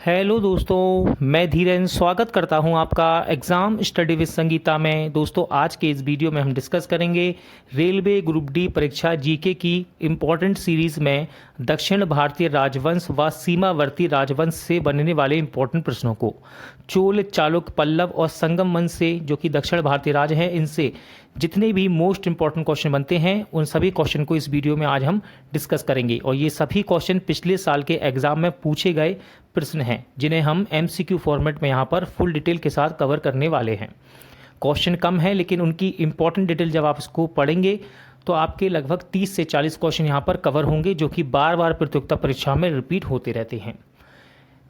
Hello दोस्तों, मैं धीरेन स्वागत करता हूं आपका एग्ज़ाम स्टडी विद संगीता में। दोस्तों, आज के इस वीडियो में हम डिस्कस करेंगे रेलवे ग्रुप डी परीक्षा जीके की इम्पॉर्टेंट सीरीज़ में दक्षिण भारतीय राजवंश व सीमावर्ती राजवंश से बनने वाले इम्पॉर्टेंट प्रश्नों को। चोल, चालुक्य, पल्लव और संगम वंश से, जो कि दक्षिण भारतीय राज हैं, इनसे जितने भी मोस्ट इंपॉर्टेंट क्वेश्चन बनते हैं उन सभी क्वेश्चन को इस वीडियो में आज हम डिस्कस करेंगे। और ये सभी क्वेश्चन पिछले साल के एग्जाम में पूछे गए प्रश्न हैं, जिन्हें हम एमसीक्यू फॉर्मेट में यहाँ पर फुल डिटेल के साथ कवर करने वाले हैं। क्वेश्चन कम है, लेकिन उनकी इंपॉर्टेंट डिटेल जब आप इसको पढ़ेंगे तो आपके लगभग 30 से 40 क्वेश्चन यहाँ पर कवर होंगे, जो कि बार बार प्रतियोगिता परीक्षा में रिपीट होते रहते हैं।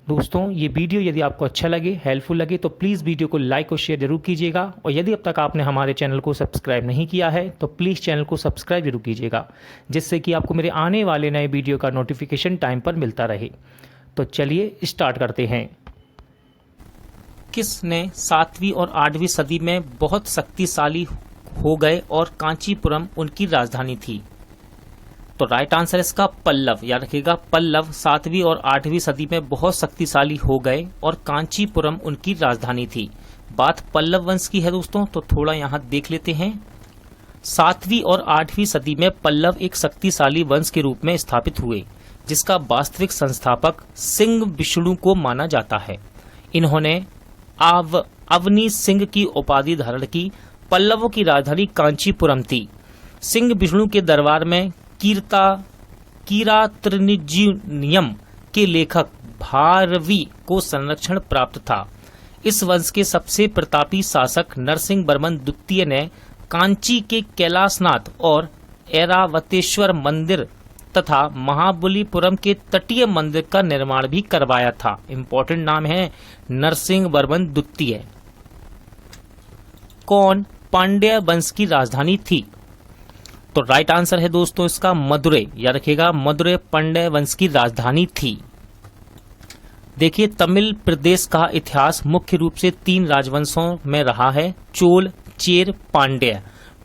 दोस्तों, ये वीडियो यदि आपको अच्छा लगे, हेल्पफुल लगे, तो प्लीज़ वीडियो को लाइक और शेयर जरूर कीजिएगा। और यदि अब तक आपने हमारे चैनल को सब्सक्राइब नहीं किया है तो प्लीज़ चैनल को सब्सक्राइब जरूर कीजिएगा, जिससे कि आपको मेरे आने वाले नए वीडियो का नोटिफिकेशन टाइम पर मिलता रहे। तो चलिए स्टार्ट करते हैं। किसने 7वीं और 8वीं सदी में बहुत शक्तिशाली हो गए और कांचीपुरम उनकी राजधानी थी? तो राइट आंसर इसका पल्लव। याद रखिएगा, पल्लव 7वीं और 8वीं सदी में बहुत शक्तिशाली हो गए और कांचीपुरम उनकी राजधानी थी। बात पल्लव वंश की है दोस्तों, तो थोड़ा यहाँ देख लेते हैं। 7वीं और 8वीं सदी में पल्लव एक शक्तिशाली वंश के रूप में स्थापित हुए, जिसका वास्तविक संस्थापक सिंह विष्णु को माना जाता है। इन्होंने अवनी सिंह की उपाधि धारण की। पल्लवों की राजधानी कांचीपुरम थी। सिंह विष्णु के दरबार में कीरातनिजीयम के लेखक भारवी को संरक्षण प्राप्त था। इस वंश के सबसे प्रतापी शासक नरसिंह वर्मन द्वितीय ने कांची के कैलाशनाथ और ऐरावतेश्वर मंदिर तथा महाबलीपुरम के तटीय मंदिर का निर्माण भी करवाया था। इंपॉर्टेंट नाम है नरसिंह वर्मन द्वितीय। कौन पांड्य वंश की राजधानी थी? तो राइट आंसर है दोस्तों इसका मदुरै। याद रखिएगा, मदुरै पांड्य वंश की राजधानी थी। देखिए, तमिल प्रदेश का इतिहास मुख्य रूप से 3 राजवंशों में रहा है: चोल, चेर, पांड्य।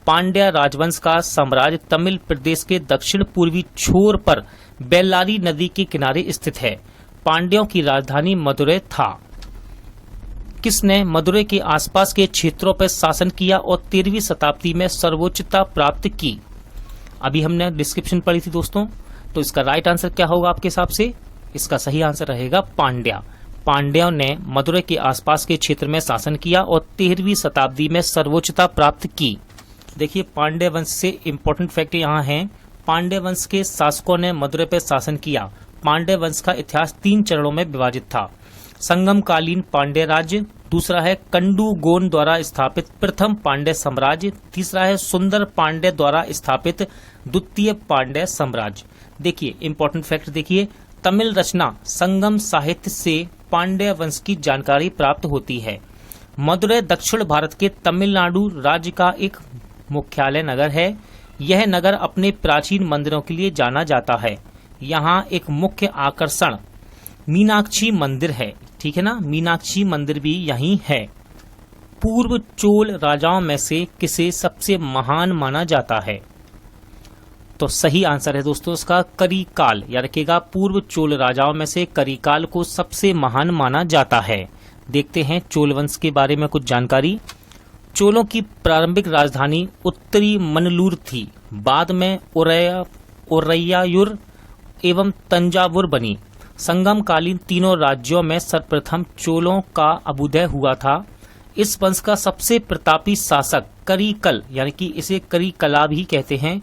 पांड्य राजवंश का साम्राज्य तमिल प्रदेश के दक्षिण पूर्वी छोर पर बेल्लारी नदी के किनारे स्थित है। पांड्यों की राजधानी मदुरै था। किसने मदुरै के आसपास के क्षेत्रों पर शासन किया और 13वीं शताब्दी में सर्वोच्चता प्राप्त की? अभी हमने डिस्क्रिप्शन पढ़ी थी दोस्तों, तो इसका राइट आंसर क्या होगा आपके हिसाब से? इसका सही आंसर रहेगा पांड्या। पांड्यों ने मदुरै के आसपास के क्षेत्र में शासन किया और 13वीं शताब्दी में सर्वोच्चता प्राप्त की। देखिए, पांड्य वंश से इंपॉर्टेंट फैक्ट यहाँ है। पांड्य वंश के शासकों ने मदुरै पर शासन किया। पांड्य वंश का इतिहास 3 चरणों में विभाजित था: संगमकालीन पांड्य राज्य, दूसरा है कंडूगोन द्वारा स्थापित प्रथम पांड्य साम्राज्य, तीसरा है सुंदर पांड्य द्वारा स्थापित द्वितीय पांड्य साम्राज्य। देखिए, इंपॉर्टेंट फैक्ट देखिए, तमिल रचना संगम साहित्य से पांड्य वंश की जानकारी प्राप्त होती है। मदुरै दक्षिण भारत के तमिलनाडु राज्य का एक मुख्यालय नगर है। यह नगर अपने प्राचीन मंदिरों के लिए जाना जाता है। यहाँ एक मुख्य आकर्षण मीनाक्षी मंदिर है। ठीक है ना, मीनाक्षी मंदिर भी यहीं है। पूर्व चोल राजाओं में से किसे सबसे महान माना जाता है? तो सही आंसर है दोस्तों इसका करिकाल। याद रखिएगा, पूर्व चोल राजाओं में से करिकाल को सबसे महान माना जाता है। देखते हैं चोल वंश के बारे में कुछ जानकारी। चोलों की प्रारंभिक राजधानी उत्तरी मनलूर थी। बाद में ओरैयायूर एवं तंजावुर बनी। संगमकालीन तीनों राज्यों में सर्वप्रथम चोलों का अभ्युदय हुआ था। इस वंश का सबसे प्रतापी शासक करिकल, यानी कि इसे करिकला भी कहते हैं,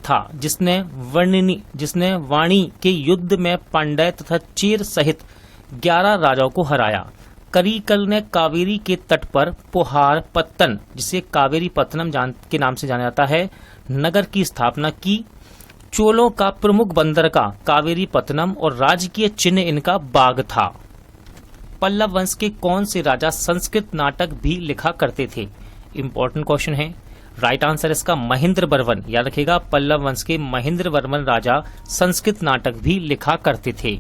था, जिसने वाणी के युद्ध में पांड्य तथा चेर सहित 11 राजाओं को हराया। करिकल ने कावेरी के तट पर पोहार पत्तन, जिसे कावेरी पत्तनम के नाम से जाना जाता है, नगर की स्थापना की। चोलों का प्रमुख बंदरगाह कावेरी पत्तनम और राजकीय चिन्ह इनका बाग था। पल्लव वंश के कौन से राजा संस्कृत नाटक भी लिखा करते थे? इंपॉर्टेंट क्वेश्चन है। राइट आंसर इसका महेंद्र वर्मन। याद रखिएगा, पल्लव वंश के महेंद्र वर्मन राजा संस्कृत नाटक भी लिखा करते थे।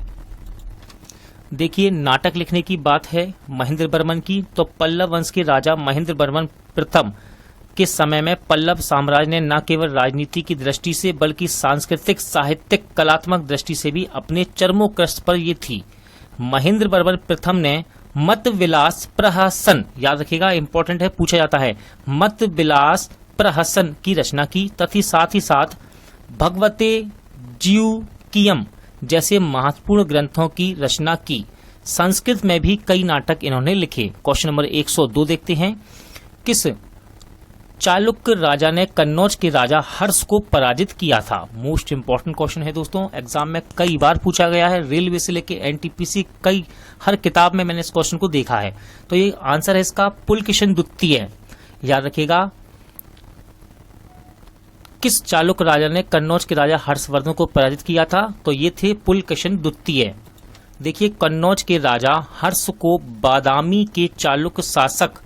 देखिए, नाटक लिखने की बात है महेंद्र वर्मन की, तो पल्लव वंश के राजा महेंद्र वर्मन प्रथम के समय में पल्लव साम्राज्य ने न केवल राजनीति की दृष्टि से बल्कि सांस्कृतिक, साहित्यिक, कलात्मक दृष्टि से भी अपने चरमोत्कर्ष पर ये थी। महेंद्र वर्मन प्रथम ने मत विलास प्रहसन, याद रखिएगा इंपॉर्टेंट है, पूछा जाता है, मत विलास प्रहसन की रचना की, तथा साथ ही साथ भगवते ज्यूकियम जैसे महत्वपूर्ण ग्रंथों की रचना की। संस्कृत में भी कई नाटक इन्होंने लिखे। क्वेश्चन नंबर 102 देखते हैं, किस चालुक्य राजा ने कन्नौज के राजा हर्ष को पराजित किया था? मोस्ट इंपॉर्टेंट क्वेश्चन है दोस्तों, एग्जाम में कई बार पूछा गया है, रेलवे से लेके एनटीपीसी हर किताब में मैंने इस क्वेश्चन को देखा है। तो ये आंसर है इसका पुलकेशिन द्वितीय। याद रखिएगा, किस चालुक्य राजा ने कन्नौज के राजा हर्षवर्धन को पराजित किया था? तो ये थे पुलकेशिन द्वितीय। देखिए, कन्नौज के राजा हर्ष को बादामी के चालुक्य शासक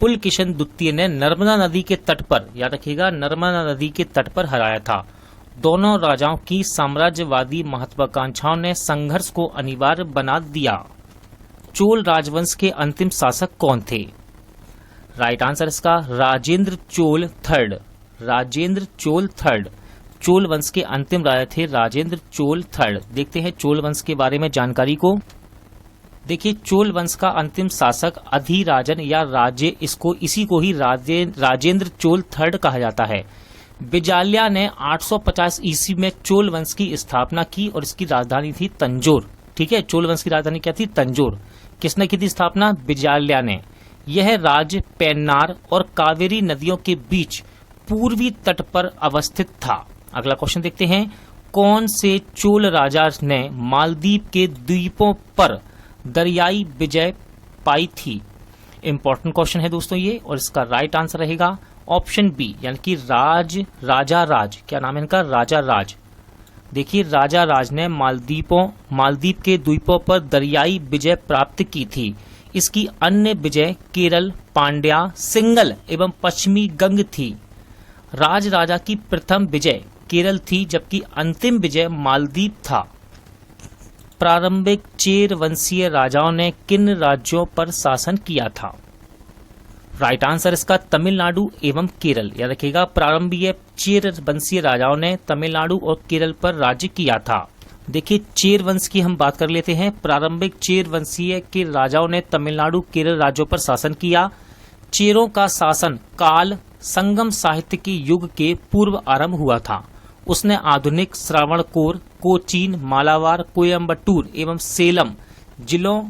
पुलकेशिन द्वितीय ने नर्मदा नदी के तट पर, याद रखिएगा, नर्मदा नदी के तट पर हराया था। दोनों राजाओं की साम्राज्यवादी महत्वाकांक्षाओं ने संघर्ष को अनिवार्य बना दिया। चोल राजवंश के अंतिम शासक कौन थे? राइट आंसर इसका राजेंद्र चोल थर्ड। राजेंद्र चोल थर्ड चोल वंश के अंतिम राजा थे, राजेंद्र चोल थर्ड। देखते हैं चोल वंश के बारे में जानकारी को। देखिए, चोल वंश का अंतिम शासक अधिराजन या इसी को ही राजेंद्र चोल थर्ड कहा जाता है। बिजाल्या ने 850 ईस्वी में चोल वंश की स्थापना की और इसकी राजधानी थी तंजौर। ठीक है, चोल वंश की राजधानी क्या थी? तंजौर। किसने की थी स्थापना? बिजाल्या ने। यह राज्य पेन्नार और कावेरी नदियों के बीच पूर्वी तट पर अवस्थित था। अगला क्वेश्चन देखते हैं, कौन से चोल राजा ने मालदीव के द्वीपों पर दरियाई विजय पाई थी? इंपॉर्टेंट क्वेश्चन है दोस्तों ये, और इसका राइट आंसर रहेगा ऑप्शन बी, यानी कि राजा राज। क्या नाम है इनका? राजा राज। देखिए, राजा राज ने मालदीव के द्वीपों पर दरियाई विजय प्राप्त की थी। इसकी अन्य विजय केरल, पांड्या, सिंगल एवं पश्चिमी गंग थी। राजा की प्रथम विजय केरल थी, जबकि अंतिम विजय मालदीव था। प्रारंभिक चेर वंशीय राजाओं ने किन राज्यों पर शासन किया था? राइट आंसर इसका तमिलनाडु एवं केरल। याद रखिएगा, प्रारंभिक चेर वंशीय राजाओं ने तमिलनाडु और केरल पर राज्य किया था। देखिए, चेर वंश की हम बात कर लेते हैं। प्रारंभिक चेर वंशीय के राजाओं ने तमिलनाडु, केरल राज्यों पर शासन किया। चेरों का शासन काल संगम साहित्य के युग के पूर्व आरंभ हुआ था। उसने आधुनिक श्रावणकोर, कोचीन, मालाबार, कोयम्बटूर एवं सेलम जिलों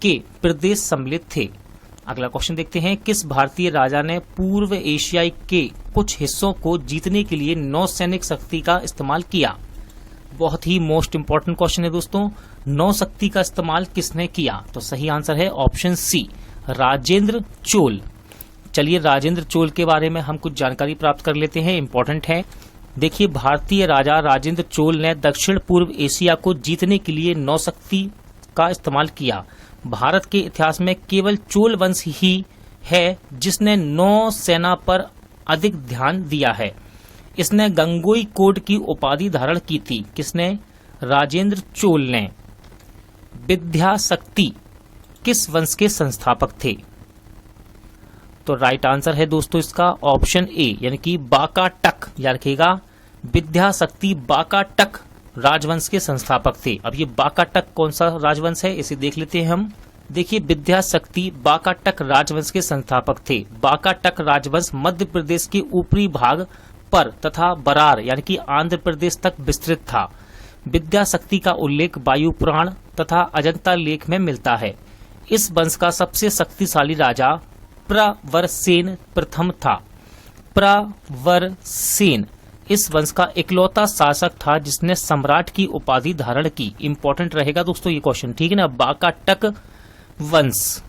के प्रदेश सम्मिलित थे। अगला क्वेश्चन देखते हैं, किस भारतीय राजा ने पूर्व एशियाई के कुछ हिस्सों को जीतने के लिए नौसैनिक शक्ति का इस्तेमाल किया? बहुत ही मोस्ट इंपॉर्टेंट क्वेश्चन है दोस्तों, नौशक्ति का इस्तेमाल किसने किया? तो सही आंसर है ऑप्शन सी, राजेंद्र चोल। चलिए, राजेंद्र चोल के बारे में हम कुछ जानकारी प्राप्त कर लेते हैं, इंपॉर्टेंट है। देखिए, भारतीय राजा राजेंद्र चोल ने दक्षिण पूर्व एशिया को जीतने के लिए नौशक्ति का इस्तेमाल किया। भारत के इतिहास में केवल चोल वंश ही है जिसने नौसेना पर अधिक ध्यान दिया है। इसने गंगोई कोड की उपाधि धारण की थी। किसने? राजेंद्र चोल ने। विद्याशक्ति किस वंश के संस्थापक थे? तो राइट आंसर है दोस्तों इसका ऑप्शन ए, यानी कि बाकाटक। याद रखिएगा, विद्याशक्ति बाकाटक राजवंश के संस्थापक थे। अब ये बाकाटक कौन सा राजवंश है, इसे देख लेते हैं हम। देखिए, विद्याशक्ति बाकाटक राजवंश के संस्थापक थे। बाकाटक राजवंश मध्य प्रदेश के ऊपरी भाग पर तथा बरार यानी कि आंध्र प्रदेश तक विस्तृत था। विद्याशक्ति का उल्लेख वायु पुराण तथा अजंता लेख में मिलता है। इस वंश का सबसे शक्तिशाली राजा प्रवरसेन प्रथम था। प्रवरसेन इस वंश का इकलौता शासक था जिसने सम्राट की उपाधि धारण की। इंपॉर्टेंट रहेगा दोस्तों ये क्वेश्चन, ठीक है ना। बाकाटक वंश।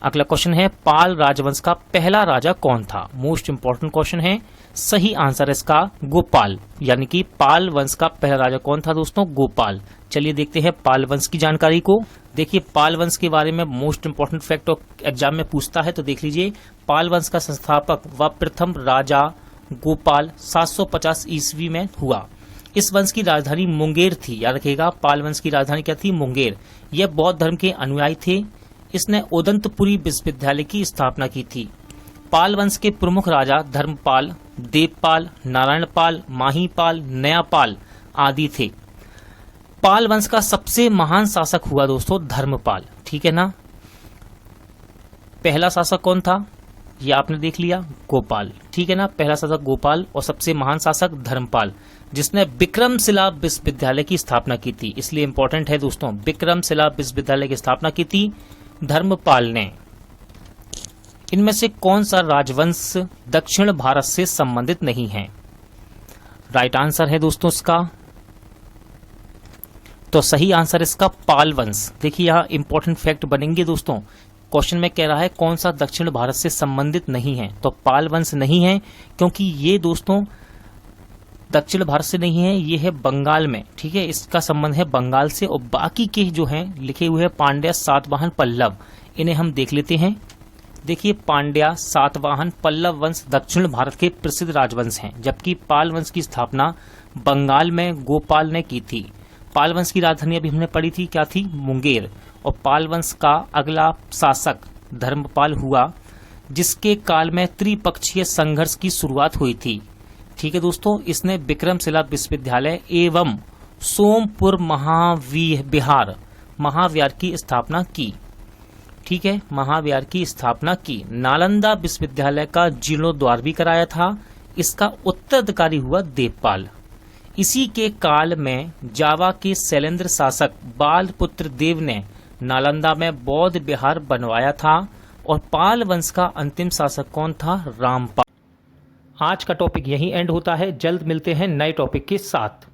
अगला क्वेश्चन है, पाल राजवंश का पहला राजा कौन था? मोस्ट इंपॉर्टेंट क्वेश्चन है। सही आंसर इसका गोपाल, यानी कि पाल वंश का पहला राजा कौन था दोस्तों? गोपाल। चलिए देखते हैं पाल वंश की जानकारी को। देखिए, पाल वंश के बारे में मोस्ट इंपॉर्टेंट फैक्ट एग्जाम में पूछता है, तो देख लीजिए। पाल वंश का संस्थापक व प्रथम राजा गोपाल 750 ईस्वी में हुआ। इस वंश की राजधानी मुंगेर थी। याद रखिएगा, पाल वंश की राजधानी क्या थी? मुंगेर। यह बौद्ध धर्म के अनुयायी थे। इसने उदंतपुरी विश्वविद्यालय की स्थापना की थी। पाल वंश के प्रमुख राजा धर्मपाल, देवपाल, नारायणपाल, माहीपाल, नयापाल आदि थे। पाल वंश का सबसे महान शासक हुआ दोस्तों धर्मपाल, ठीक है ना। पहला शासक कौन था, ये आपने देख लिया, गोपाल, ठीक है ना। पहला शासक गोपाल और सबसे महान शासक धर्मपाल, जिसने विक्रमशिला विश्वविद्यालय की स्थापना की थी। इसलिए इंपॉर्टेंट है दोस्तों, विक्रमशिला विश्वविद्यालय की स्थापना की थी धर्मपाल ने। इनमें से कौन सा राजवंश दक्षिण भारत से संबंधित नहीं है? राइट आंसर है दोस्तों इसका, तो सही आंसर इसका पाल वंश। देखिए यहां इंपॉर्टेंट फैक्ट बनेंगे दोस्तों, क्वेश्चन में कह रहा है कौन सा दक्षिण भारत से संबंधित नहीं है, तो पाल वंश नहीं है, क्योंकि ये दोस्तों दक्षिण भारत से नहीं है, ये है बंगाल में, ठीक है। इसका संबंध है बंगाल से। और बाकी के जो हैं लिखे हुए हैं पांड्या, सातवाहन, पल्लव, इन्हें हम देख लेते हैं। देखिए पांड्या, सातवाहन, पल्लव वंश दक्षिण भारत के प्रसिद्ध राजवंश हैं, जबकि पाल वंश की स्थापना बंगाल में गोपाल ने की थी। पाल वंश की राजधानी अभी हमने पढ़ी थी, क्या थी, मुंगेर। और पाल वंश का अगला शासक धर्मपाल हुआ, जिसके काल में त्रिपक्षीय संघर्ष की शुरुआत हुई थी, ठीक है दोस्तों। इसने विक्रमशिला विश्वविद्यालय एवं सोमपुर महाविहार की स्थापना की, ठीक है, महाविहार की स्थापना की। नालंदा विश्वविद्यालय का जीर्णोद्धार भी कराया था। इसका उत्तराधिकारी हुआ देवपाल। इसी के काल में जावा के शैलेंद्र शासक बालपुत्र देव ने नालंदा में बौद्ध विहार बनवाया था। और पाल वंश का अंतिम शासक कौन था, रामपाल। आज का टॉपिक यहीं एंड होता है, जल्द मिलते हैं नए टॉपिक के साथ।